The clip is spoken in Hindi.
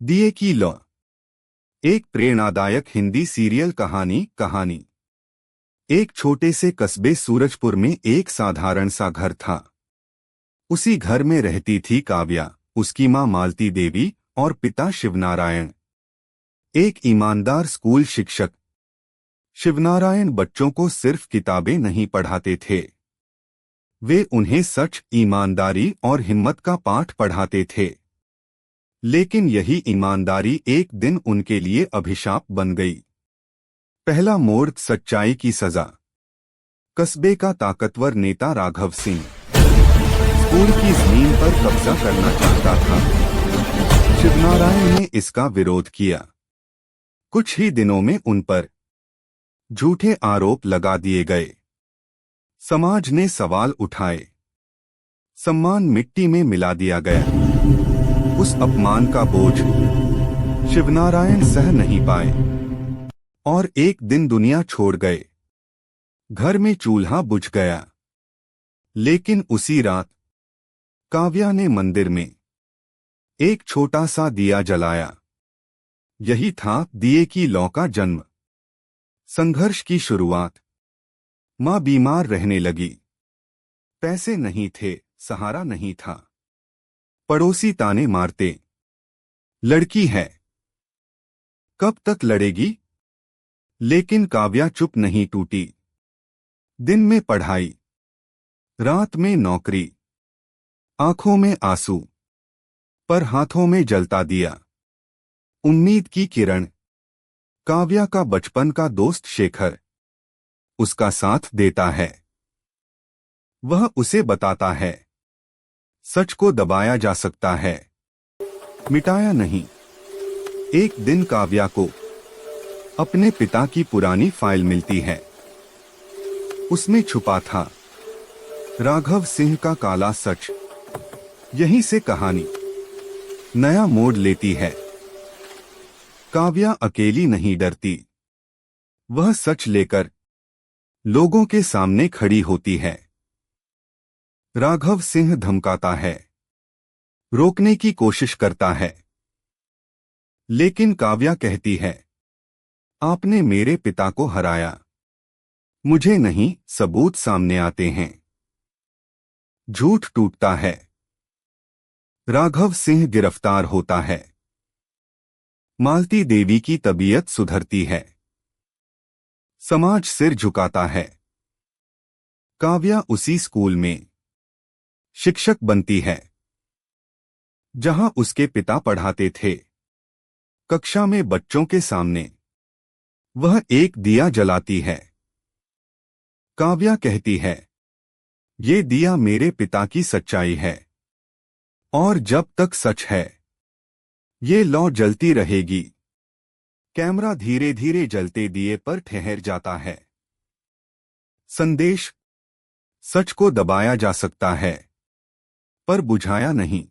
दिए की लौ। एक प्रेरणादायक हिंदी सीरियल कहानी। एक छोटे से कस्बे सूरजपुर में एक साधारण सा घर था। उसी घर में रहती थी काव्या, उसकी मां मालती देवी और पिता शिवनारायण, एक ईमानदार स्कूल शिक्षक। शिवनारायण बच्चों को सिर्फ किताबें नहीं पढ़ाते थे, वे उन्हें सच, ईमानदारी और हिम्मत का पाठ पढ़ाते थे। लेकिन यही ईमानदारी एक दिन उनके लिए अभिशाप बन गई। पहला मोड़, सच्चाई की सजा। कस्बे का ताकतवर नेता राघव सिंह स्कूल की जमीन पर कब्जा करना चाहता था। शिवनारायण ने इसका विरोध किया। कुछ ही दिनों में उन पर झूठे आरोप लगा दिए गए। समाज ने सवाल उठाए, सम्मान मिट्टी में मिला दिया गया। उस अपमान का बोझ शिवनारायण सह नहीं पाए और एक दिन दुनिया छोड़ गए। घर में चूल्हा बुझ गया। लेकिन उसी रात काव्या ने मंदिर में एक छोटा सा दिया जलाया। यही था दिए की लौ का जन्म, संघर्ष की शुरुआत। मां बीमार रहने लगी, पैसे नहीं थे, सहारा नहीं था। पड़ोसी ताने मारते, लड़की है, कब तक लड़ेगी। लेकिन काव्या चुप नहीं टूटी। दिन में पढ़ाई, रात में नौकरी, आंखों में आंसू, पर हाथों में जलता दिया। उम्मीद की किरण। काव्या का बचपन का दोस्त शेखर उसका साथ देता है। वह उसे बताता है, सच को दबाया जा सकता है, मिटाया नहीं। एक दिन काव्या को अपने पिता की पुरानी फाइल मिलती है। उसमें छुपा था राघव सिंह का काला सच। यहीं से कहानी नया मोड़ लेती है। काव्या अकेली नहीं डरती, वह सच लेकर लोगों के सामने खड़ी होती है। राघव सिंह धमकाता है, रोकने की कोशिश करता है, लेकिन काव्या कहती है, आपने मेरे पिता को हराया, मुझे नहीं। सबूत सामने आते हैं, झूठ टूटता है। राघव सिंह गिरफ्तार होता है। मालती देवी की तबीयत सुधरती है। समाज सिर झुकाता है। काव्या उसी स्कूल में शिक्षक बनती है जहां उसके पिता पढ़ाते थे। कक्षा में बच्चों के सामने वह एक दिया जलाती है। काव्या कहती है, ये दिया मेरे पिता की सच्चाई है, और जब तक सच है ये लौ जलती रहेगी। कैमरा धीरे धीरे जलते दिए पर ठहर जाता है। संदेश, सच को दबाया जा सकता है पर बुझाया नहीं।